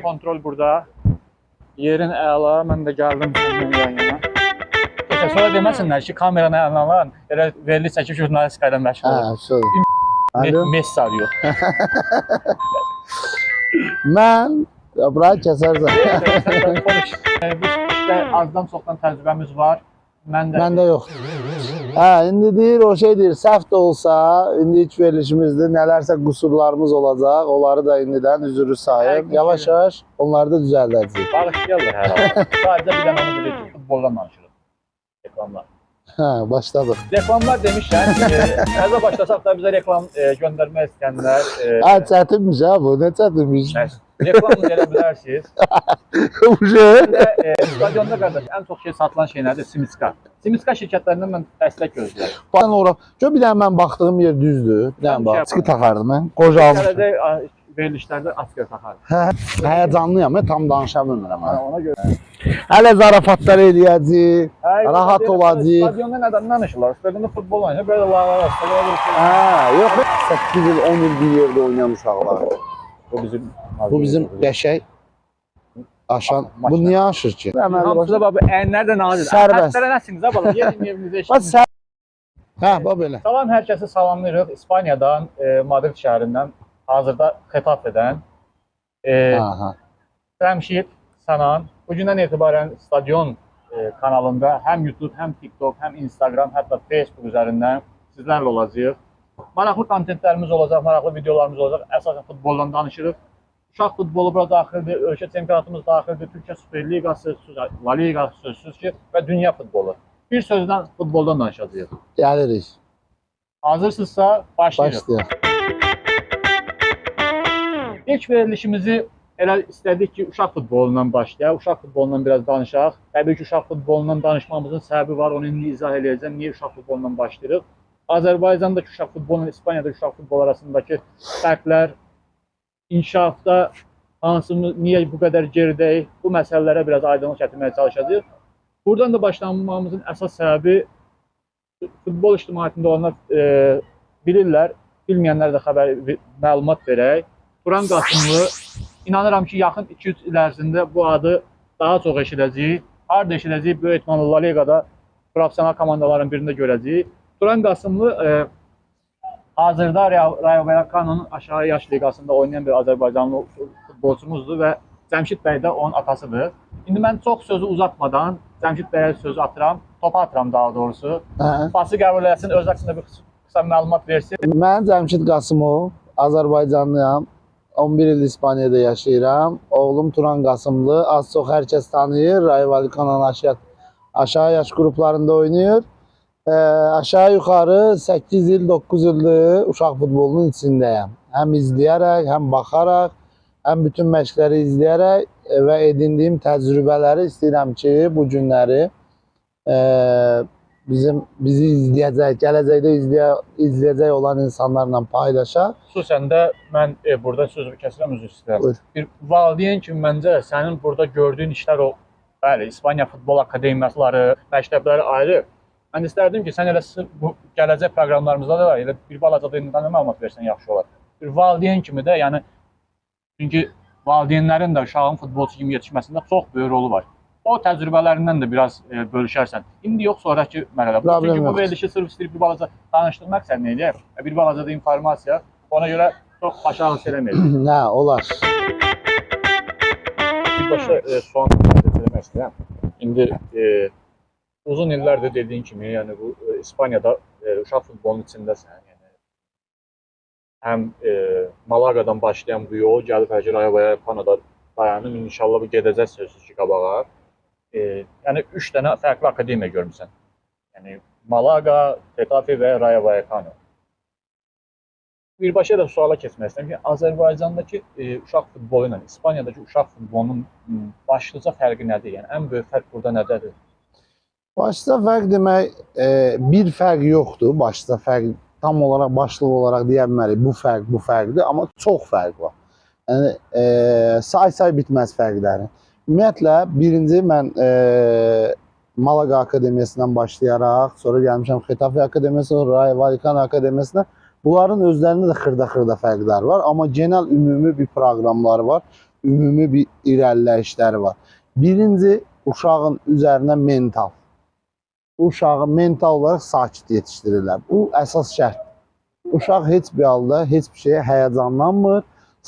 kontrol burada. Yerin əla, mən də gəldim səndən yayına. Sonra deməsinlər ki, kameranı əlinə alan, elə verili çəkib jurnalistika ilə məşğul olur. Messi arıyor. Mən burayı kəsərsən. Konuş. Biz işte azdan çoxdan təcrübəmiz var. Məndə yox. İndi deyir, o şey deyir, səhv də olsa, indi ilk verilişimizdir, nələrsə qüsurlarımız olacaq, onları da indidən üzürü sayıb, yavaş-yavaş onları da düzəldəcəyik. Bağışlayarlar hər halda. Sadəcə bir dənə onu bilir ki, futboldan danışırıq. Reklamlar. Başladıq. Reklamlar demişlər, əzə başlasaq da bizə reklam göndərmək istəyənlər. Çətinmiş bu, nə çətinmiş? Reklamını verə bilərsiniz. Stadionda qardaş, ən çox satılan şey nədir? Simiska. Simiska şirkətlərindən mən dəstək gözləyirəm. Baxın ora, bir dənə mən baxdığım yer düzdür. Bir dənə bax, çıxı taxardım mən. Qocalmışım. Verilişlərdə asker taxardım. Həyəcanlıyam, tam danışa bilmirəm. Ona görə. Hələ zarafatlar eləyəcək, rahat olacaq. Stadionda nədən danışırlar? Stadionda futbol oynayır, belə lağlar, yox, 8 il, 10 il bir yerdə oynayan uşaqlar. Bu bizim qəşəng aşan. Bu niyə aşır ki? Hamısı da əyinlər də nazir. Həftələ nəsiniz ha balam? Yerin evinizə işiniz. Bax belə. Salam, hər kəsi salamlayırıq. İspaniyadan, Madrid şəhərindən, hazırda Xetafedən. Cəmşid, Sənan. Bugündən etibarən Stadion kanalında həm YouTube, həm TikTok, həm Instagram, hətta Facebook üzərindən sizlərlə olacaq. Maraqlı kontentlərimiz olacaq, maraqlı videolarımız olacaq. Əsasən futboldan danışırıq. Uşaq futbolu bura daxildir, ölkə çempionatımız daxildir, Türkiyə Süper Liqası, La Liqası sözsüz ki və dünya futbolu. Bir sözdən futboldan danışacağıq. Gəlirik. Hazırsınızsa başlayırıq. İlk verilişimizi elə istədik ki, uşaq futbolundan başlayaq. Uşaq futbolundan biraz danışaq. Təbii ki, uşaq futbolundan danışmamızın səbəbi var, onu indi izah eləyəcəm. Niyə uşaq futbolundan başlayırıq? Azərbaycandakı uşaq futbolunun İspaniyadakı uşaq futbolu arasındakı fərqlər, inkişafda hansımız, niyə bu qədər geridəyik, bu məsələlərə biraz aydınlıq gətirməyə çalışacağıq. Buradan da başlanmamızın əsas səbəbi futbol ictimaiyyətində olanlar bilirlər, bilməyənlər də məlumat verək. Turan Qasımlı, inanıram ki, yaxın 2-3 il ərzində bu adı daha çox eşidəcəyik. Harada eşidəcəyik, böyük ehtimalle La Ligada profesional komandaların birində görəcəyik. Turan Qasımlı hazırda Rayo Vallecano'nun aşağı yaş liqasında oynayan bir Azərbaycanlı futbolçumuzdur və Cəmşid bəy də onun atasıdır. İndi mən çox sözü uzatmadan Cəmşid bəyə sözü atıram, topa atıram daha doğrusu. Pası qəbul etsin, öz haqqında bir qısa məlumat versin. Mən Cəmşid Qasımov, Azərbaycanlıyam. 11 il İspaniyada yaşayıram. Oğlum Turan Qasımlı, az çox hər kəs tanıyır. Rayo Vallecano'nun aşağı yaş qruplarında oynayır. Aşağı yuxarı 8 il, 9 ildir uşaq futbolunun içindəyəm. Həm izləyərək, həm baxaraq, həm bütün məşqləri izləyərək və edindiyim təcrübələri istəyirəm ki, bu günləri bizi izləyəcək, gələcəkdə izləyəcək olan insanlarla paylaşaq. Xüsusən də mən burada sözü kəsirəm, üzr istəyirəm. Bir valideyn kimi məncə sənin burada gördüyün işlər o, bəli, İspaniya Futbol Akademiyaları, məktəbləri ayrı. Mən istərdim ki, sən elə bu gələcək proqramlarımızda da var, elə bir balaca da indidən də məlumat versən yaxşı olar. Bir valideyn kimi də, yəni, çünki valideynlərin də uşağın futbolçu kimi yetişməsində çox böyük rolu var. O təcrübələrindən də biraz bölüşərsən. İndi yox, sonraki mərhələ. Çünki bu verilişi sırf istəyib bir balaca danışdırmaq sənin eləyər, bir balaca da informasiya, ona görə çox aşağı eləməyəcək. Nə, olar. Birbaşa son eləmək istəyirəm. İndi uzun illərdir dediyin kimi, yəni bu İspaniyada uşaq futbolunun içindəsən. Yəni, həm Malagadan başlayan bu yol, gəlib hər ki, Rayo Vallecano'da dayanıb, inşallah bu gedəcək sözsüz ki, qabağa. Yəni 3 dənə fərqli akademiya görmüsən. Yəni Malaga, Xetafe və Rayo Vallecano. Birbaşa da suala keçmək istəyirəm ki, Azərbaycandakı uşaq futbolu ilə İspaniyadakı uşaq futbolunun başlıca fərqi nədir? Yəni ən böyük fərq burada nədədir? Başlıca fərq demək, bir fərq yoxdur. Başlıca fərq tam olaraq, başlıq olaraq deyilməli, bu fərqdir, amma çox fərq var. Yəni, say bitməz fərqləri. Ümumiyyətlə, birinci mən Malaga Akademiyasından başlayaraq, sonra gəlmişəm Xetafe Akademiyasına, Rayo Vallecano Akademiyasına. Bunların özlərində də xırda-xırda fərqlər var, amma genel ümumi bir proqramları var, ümumi bir irəliləyişləri var. Birinci, uşağın üzərinə mental. Uşağı mental olaraq sakit yetişdirirlər. Bu əsas şərt. Uşaq heç bir halda heç bir şeyə həyəcanlanmır,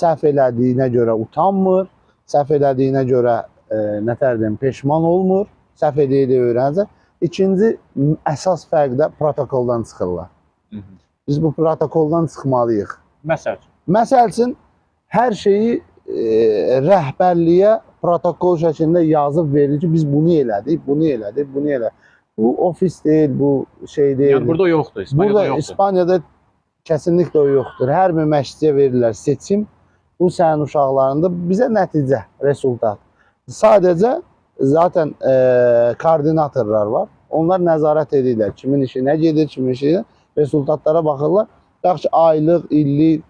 səhv elədiyinə görə utanmır, səhv elədiyinə görə peşman olmur, səhv edə öyrənəcək. İkinci, əsas fərq də protokoldan çıxırlar. Biz bu protokoldan çıxmalıyıq. Məsəl üçün, hər şeyi rəhbərliyə protokol şəklində yazıb verilir ki, biz bunu elədik, bunu elədik, bunu elədik. Bu ofis deyil, bu şey deyil. Yəni burada yoxdur, İspaniyada yoxdur. İspaniyada kesinlikle o yoxdur. Hər bir məşqçiyə verirlər seçim. Bu sənin uşaqlarında bizə nəticə, resultat. Sadəcə zaten koordinatorlar var. Onlar nəzarət edirlər. Kimin işi nə gedir, kimin işi nə gedir. Resultatlara baxırlar. Yaxşı aylıq, illik,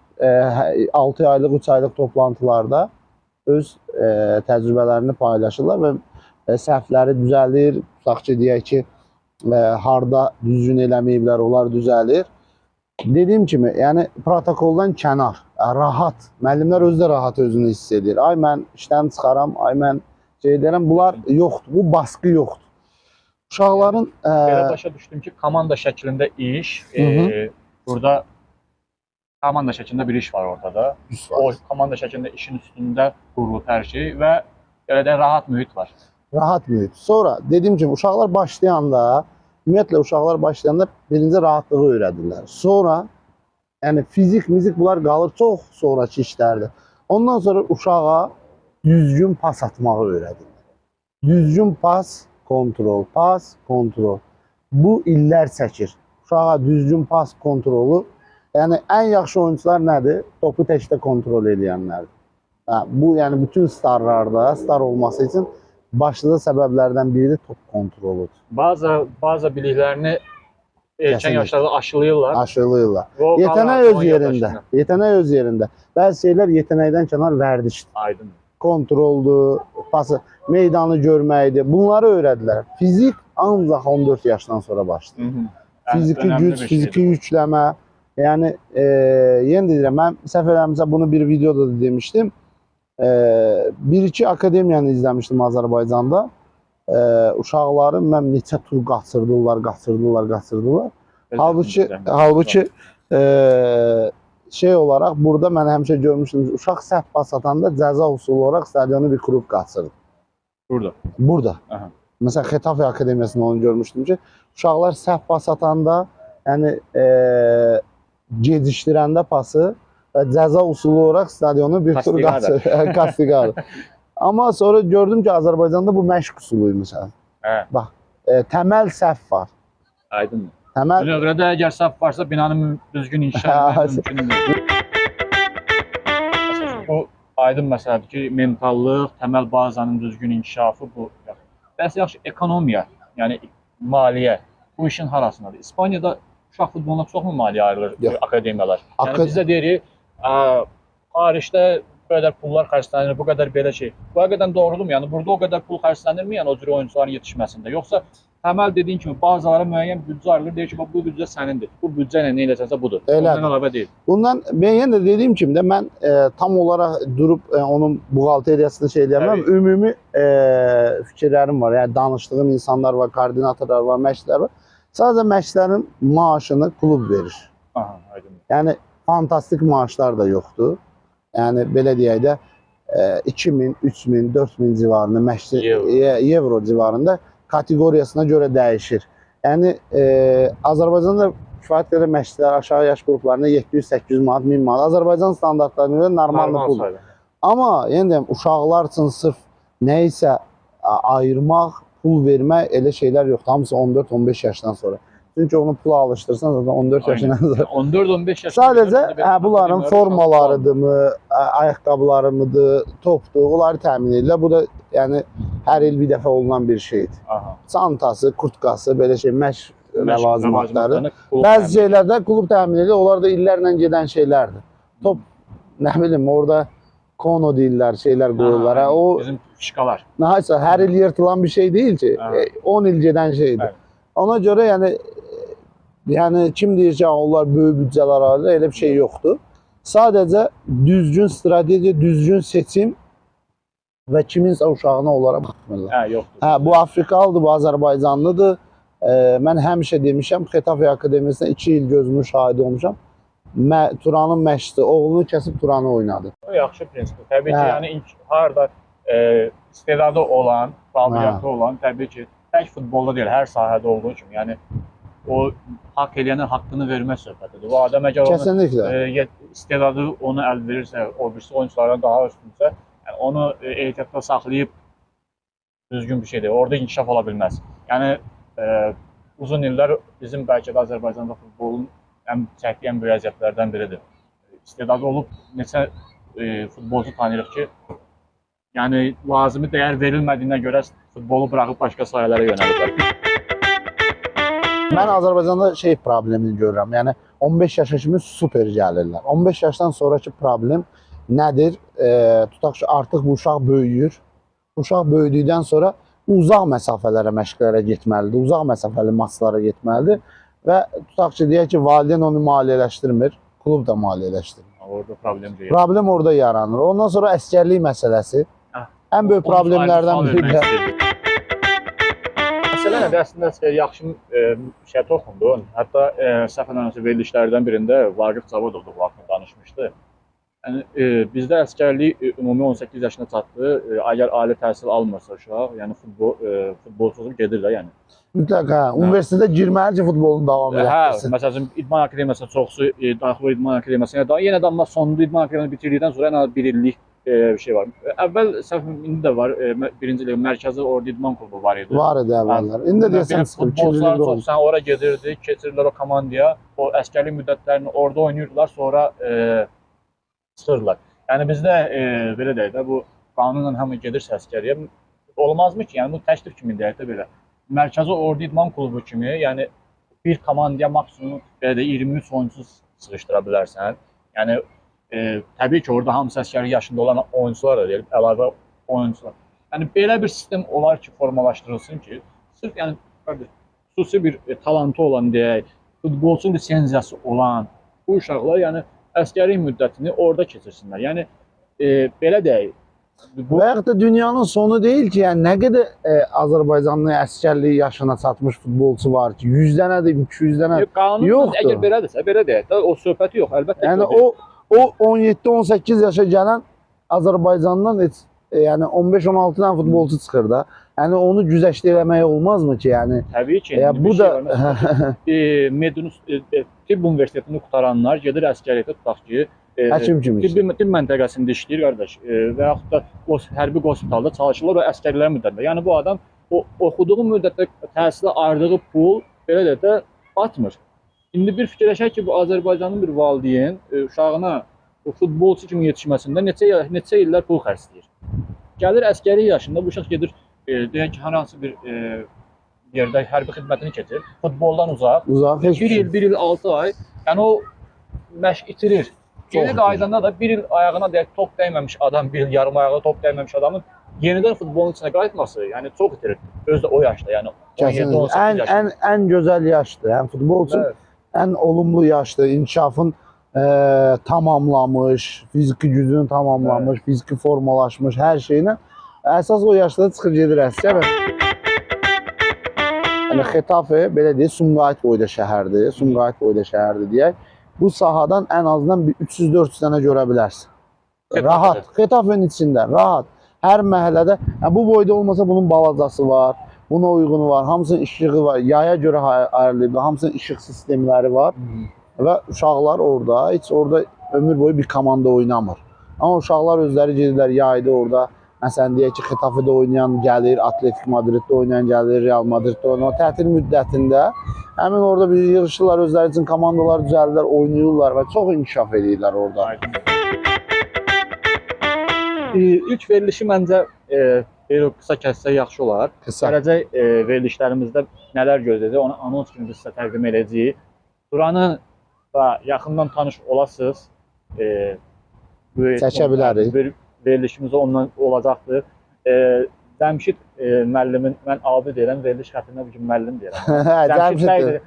6 aylıq, 3 aylıq toplantılarda öz təcrübələrini paylaşırlar və səhvləri düzəlir. Tutaq ki, deyək ki, harda düzgün eləməyiblər, onlar düzəlir. Dediyim kimi, yəni protokoldan kənar, rahat. Müəllimlər özü də rahat özünü hiss edir. Ay mən işdən çıxaram, ay mən şey deyirəm. Bunlar yoxdur, bu baskı yoxdur. Uşaqların... Belə başa düşdüm ki, komanda şəklində iş, burada komanda şəklində bir iş var ortada. O komanda şəklində işin üstündə qurulub hər şey və elə də rahat mühit var. Rahat mühit. Sonra dediyim kimi uşaqlar başlayanda, ümumiyyətlə uşaqlar başlayanda birinci rahatlığı öyrədirlər. Sonra, yəni fizik, bunlar qalır çox sonraki işlərdir. Ondan sonra uşağa düzgün pas atmağı öyrədirlər. Düzgün pas, kontrol, pas, kontrol. Bu illər çəkir. Uşağa düzgün pas kontrolu. Yəni ən yaxşı oyuncular nədir? Topu təkdə kontrol edənlərdir. Bu yəni bütün starlarda, star olması üçün başlıca səbəblərdən biri də top kontroludur. Bazı biliklərini erkən yaşlarda aşılayırlar. Aşılayırlar. Yetənək öz yerində. Yetənək öz yerində. Bəzi şeylər yetənəkdən kənar vərdişdir. Aydın. Kontroldur, pası, meydanı görməkdir. Bunları öyrədilər. Fizik ancaq 14 yaşdan sonra başlayır. Fiziki güc, fiziki yükləmə. Yəni, yenə deyirəm, mən səhv eləmirəmsə bunu bir videoda da demişdim. Bir-iki akademiyanı izləmişdim Azərbaycanda. Uşaqların mən neçə tur qaçırdılar. Halbuki şey olaraq burada mən həmişə görmüşdüm, uşaq səhv pas atanda cəza usulu olaraq stadionu bir qrup qaçırdı. Burada. Məsələn, Xetafe Akademiyasında onu görmüşdüm ki, uşaqlar səhv pas atanda, yəni gecişdirəndə pası və cəza usulu olaraq stadionu bir tur qaçırdı. Amma sonra gördüm ki, Azərbaycanda bu məşq usuluymuş. Bax, təməl səhv var. Aydın. Buna görə də əgər səhv varsa, binanın düzgün inşa mümkündür. Bu aydın məsələdir ki, mentallıq, təməl bazanın düzgün inkişafı bu. Bəs yaxşı, ekonomiya, yəni maliyyə, bu işin harasındadır? İspaniyada uşaq futboluna çoxmu maliyyə ayrılır akademiyalar? Yəni bizdə deyirik, xaricdə bu qədər pullar xərclənir, bu qədər belə şey. Bu həqiqətən doğrudur mu? Yəni burada o qədər pul xərclənirmi, yəni o cür oyuncuların yetişməsində? Yoxsa təməl dediyin kimi bazılara müəyyən büdcə ayrılır, deyir ki, bu büdcə sənindir. Bu büdcə ilə nə edəcəksə budur. Ondan əlavə deyil. Bundan mən yenə də dediyim kimi də mən tam olaraq durub onun buğalteriyasını şey edəməm. Ümumi fikirlərim var. Yəni danışdığım insanlar var, koordinatorlar var, məşqçilər var. Sadəcə məşqçilərin maaşını klub verir. Aha, aydın. Yəni fantastik maaşlar da yoxdur. Yəni belə deyək də 2000, 3000, 4000 civarında məşqçi evro civarında kateqoriyasına görə dəyişir. Yəni Azərbaycanda kifayət qədər məşqçilər aşağı yaş qruplarında 700-800 manat, 1000 manat. Azərbaycan standartlarına görə normal puldur. Amma yenə deyim, uşaqlar üçün sırf nə isə ayırmaq, pul vermək elə şeylər yoxdur. Hamısı 14-15 yaşdan sonra. Çünki onu pula alışdırsan zaten 14 yaşından sonra. 14-15 yaşından sadəcə bunların formalarıdırmı, ayaqqabılarıdır, topdur, onları təmin edirlər. Bu da yəni hər il bir dəfə olunan bir şeydir. Çantası, kurtkası, belə şey, məşq ləvazimatları. Bəzi şeylərdə klub təmin edir, onlar da illərlə gedən şeylərdir. Top, nə bilim, orada kono deyirlər, şeylər qoyurlar. Bizim fişkalar. Nəhaysə, hər il yırtılan bir şey deyil ki, 10 il gedən şeydir. Ona görə yəni Yəni kim deyir ki, onlar böyük büdcələr alır, elə bir şey yoxdur. Sadəcə düzgün strategiya, düzgün seçim və kiminsə uşağına onlara baxmırlar. Hə, yoxdur. Hə, bu Afrikalıdır, bu Azərbaycanlıdır. Mən həmişə demişəm, Xetafe Akademiyasında 2 il gözümün şahidi olmuşam. Turanın məşqçisi oğlunu kəsib Turanı oynadı. O yaxşı prinsipdir. Təbii ki, Hə. yəni ilk harda istedadı olan, qabiliyyəti olan, təbii ki, tək futbolda deyil, hər sahədə olduğu kimi, yəni o haqq eləyənə haqqını vermək söhbətidir. Bu adam əgər onun Kesinlikle. istedadı onu əldə verirsə, o birisi oyunculardan daha üstünsə, yəni onu ehtiyatda saxlayıb düzgün bir şeydir. Orada inkişaf ola bilməz. Yəni uzun illər bizim bəlkə də Azərbaycanda futbolun ən çəkdiyi ən böyük əziyyətlərdən biridir. İstedadı olub neçə futbolcu tanıyırıq ki, yəni lazımi dəyər verilmədiyinə görə futbolu buraxıb başqa sahələrə yönəliblər. Mən Azərbaycanda şey problemini görürəm. Yəni 15 yaşa kimi super gəlirlər. 15 yaşdan sonraki problem nədir? Tutaq ki, artıq bu uşaq böyüyür. Uşaq böyüdükdən sonra uzaq məsafələrə, məşqlərə getməlidir. Uzaq məsafəli maçlara getməlidir və tutaq ki, deyək ki, valideyn onu maliyyələşdirmir, klub da maliyyələşdirmir. Orada problem deyil. Problem orada yaranır. Ondan sonra əsgərlik məsələsi ən böyük problemlərdən biridir. Məsələn, əslində yaxşı şey toxundu. Hətta səhv eləmirəmsə verilişlərdən birində Vaqif Cavodov da bu haqqında danışmışdı. Yəni bizdə əsgərlik ümumi 18 yaşına çatdı. Əgər ali təhsil almırsa uşaq, yəni futbolçu gedir də, yəni. Mütləq, hə. Universitetə girməli ki, futbolun davam etdirsin. Hə, məsələn, idman akademiyasına çoxsu daxil idman akademiyasına da yenə də amma sonunda idman akademiyasını bitirdikdən sonra ən az 1 illik bir şey var. Əvvəl səhv indi də var. Birinci lig mərkəzi orada idman klubu var idi. Var idi əvvəllər. İndi də deyəsən futbolçular çoxsan ora gedirdi, keçirirlər o komandaya. O əsgərlik müddətlərini orada oynayırdılar, sonra çıxırlar. Yəni bizdə belə deyək də bu qanunla hamı gedirsə əsgəriyə olmazmı ki? Yəni bu təklif kimi deyək də belə. Mərkəzi orada idman klubu kimi, yəni bir komandaya maksimum belə də 23 oyunçu sıxışdıra bilərsən. Yəni təbii ki, orada hamısı əsgərlik yaşında olan oyuncular da deyil, əlavə oyuncular. Yəni belə bir sistem olar ki, formalaşdırılsın ki, sırf yəni xüsusi bir talantı olan deyək, futbolçu lisenziyası olan bu uşaqlar yəni əsgərlik müddətini orada keçirsinlər. Yəni belə deyək. Və yaxud da dünyanın sonu deyil ki, yəni nə qədər Azərbaycanlı əsgərlik yaşına çatmış futbolçu var ki, 100 dənədir, 200 dənə yoxdur. Əgər belədirsə, belə deyək də, o söhbəti yox, əlbəttə. Yəni o 17-18 yaşa gələn Azərbaycandan heç yəni 15-16 dənə futbolçu çıxır da. Yəni onu güzəşt eləmək olmazmı ki, yəni? Təbii ki. Bu da Medunus Tibb Universitetini qutaranlar gedir əsgərlikdə tutaq ki, həkim kimi tibb məntəqəsində işləyir qardaş və yaxud da hərbi hospitalda çalışırlar o əsgərlər müddətində. Yəni bu adam o oxuduğu müddətdə təhsilə ayırdığı pul belə də batmır. İndi bir fikirləşək ki, bu Azərbaycanın bir valideyn uşağına futbolçu kimi yetişməsində neçə illər pul xərcləyir. Gəlir əsgərlik yaşında bu uşaq gedir, deyək ki, hər hansı bir yerdə hərbi xidmətini keçir, futboldan uzaq, 1 il 6 ay, yəni o məşq itirir. Geri qaydanda da 1 il ayağına deyək top dəyməmiş adam, 1 il yarım ayağına top dəyməmiş adamın yenidən futbolun içinə qayıtması, yəni çox itirir. Özü də o yaşda, yəni 17-18 yaşında. Ən gözəl yaşdır, yəni futbol üçün ən olumlu yaşdır, inkişafın tamamlamış, fiziki gücünü tamamlamış, fiziki formalaşmış hər şeylə. Əsas o yaşda çıxır gedir əsgər. Yəni Xetafe belə deyək, Sumqayıt boyda şəhərdir, Sumqayıt boyda şəhərdir deyək. Bu sahadan ən azından 300-400 dənə görə bilərsən. Rahat, Xetafenin içində, rahat. Hər məhəllədə, bu boyda olmasa bunun balacası var, buna uygunu var, hamısının işığı var, yaya görə ayrılıb, hamısının işıq sistemləri var. Və uşaqlar orada, heç orada ömür boyu bir komanda oynamır. Amma uşaqlar özləri gedirlər yayda orada. Məsələn, deyək ki, Xetafedə oynayan gəlir, Atletik Madriddə oynayan gəlir, Real Madriddə oynayan. Tətil müddətində həmin orada bir yığışırlar, özləri üçün komandalar düzəldirlər, oynayırlar və çox inkişaf edirlər orada. İlk verilişi məncə qısa kəssə yaxşı olar. Gələcək verilişlərimizdə nələr gözləyəcək, onu anons kimi sizə təqdim edəcəyik. Turanı da yaxından tanış olasınız. Çəkə bilərik. Verilişimiz ondan olacaqdır. Cəmşid müəllimin, mən adı deyirəm, veriliş xətrinə bu gün müəllim deyirəm. Cəmşiddir.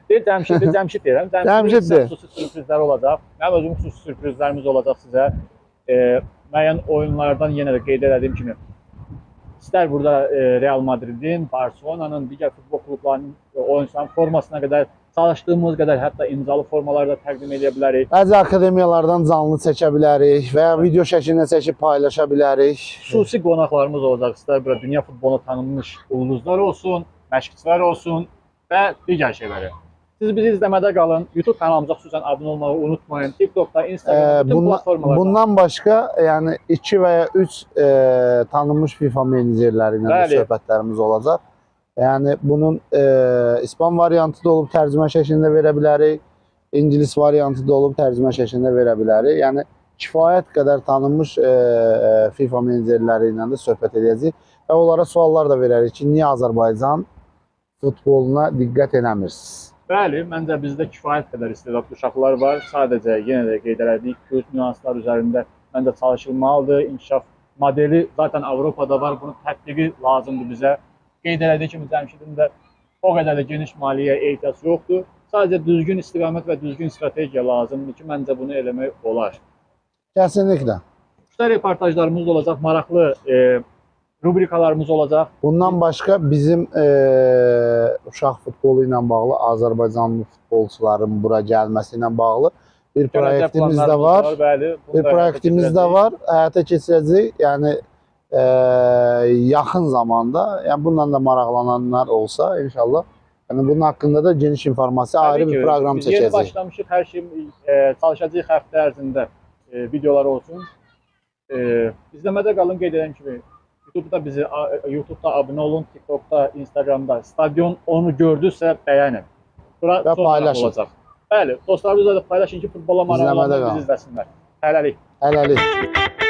Cəmşid deyirəm. Cəmşiddir. Xüsusi sürprizlər olacaq. Mənim özüm xüsusi sürprizlərimiz olacaq sizə. Müəyyən oyunlardan yenə də qeyd etdiyim kimi, istər burada Real Madridin, Barcelona'nın, digər futbol klublarının oyunçuların formasına qədər, çalışdığımız qədər hətta imzalı formaları da təqdim edə bilərik. Bəzi akademiyalardan canlı çəkə bilərik və ya video şəklində çəkib paylaşa bilərik. Xüsusi qonaqlarımız olacaq. İstər burada dünya futboluna tanınmış ulduzlar olsun, məşqçilər olsun və digər şeyləri. Siz bizi izləmədə qalın. YouTube kanalımıza xüsusən abunə olmağı unutmayın. TikTokda, Instagramda, bütün platformalarda. Bundan başqa, yəni 2 və ya 3 tanınmış FIFA menecerləri ilə Bəli. söhbətlərimiz olacaq. Yəni bunun İspan variantı da olub tərcümə şəklində verə bilərik, İngilis variantı da olub tərcümə şəklində verə bilərik. Yəni kifayət qədər tanınmış FIFA menecerləri ilə də söhbət edəcəyik və onlara suallar da verərik ki, niyə Azərbaycan futboluna diqqət eləmirsiniz? Bəli, məncə bizdə kifayət qədər istedadlı uşaqlar var. Sadəcə yenə də qeyd elədik, küçük nüanslar üzərində məncə çalışılmalıdır. İnkişaf modeli zaten Avropada var. Bunun tətbiqi lazımdır bizə. Qeyd elədiyi kimi Cəmşidin də o qədər də geniş maliyyə ehtiyac yoxdur. Sadəcə düzgün istiqamət və düzgün strategiya lazımdır ki, məncə bunu eləmək olar. Kəsinliklə. Qısa reportajlarımız da olacaq, maraqlı rubrikalarımız olacaq. Bundan başqa bizim uşaq futbolu ilə bağlı, Azərbaycanlı futbolçuların bura gəlməsi ilə bağlı bir proyektimiz də var. Bəli, Bir proyektimiz də var. Həyata keçirəcəyik. Yəni yaxın zamanda, yəni bununla da maraqlananlar olsa inşallah, yəni bunun haqqında da geniş informasiya ayrı bir proqram biz yeni çəkəcəyik. başlamışıq, hər şey çalışacağıq həftə ərzində videolar olsun. İzləmədə qalın, qeyd edən kimi YouTube'da abunə olun, TikTok'da, Instagram'da. Stadion onu gördüsə bəyənin. Bura Və paylaşın. olacaq. Bəli, dostlarımızla da paylaşın ki, futbola maraqlananlar İzləmədə bizi izləsinlər. Hələlik. Hələlik.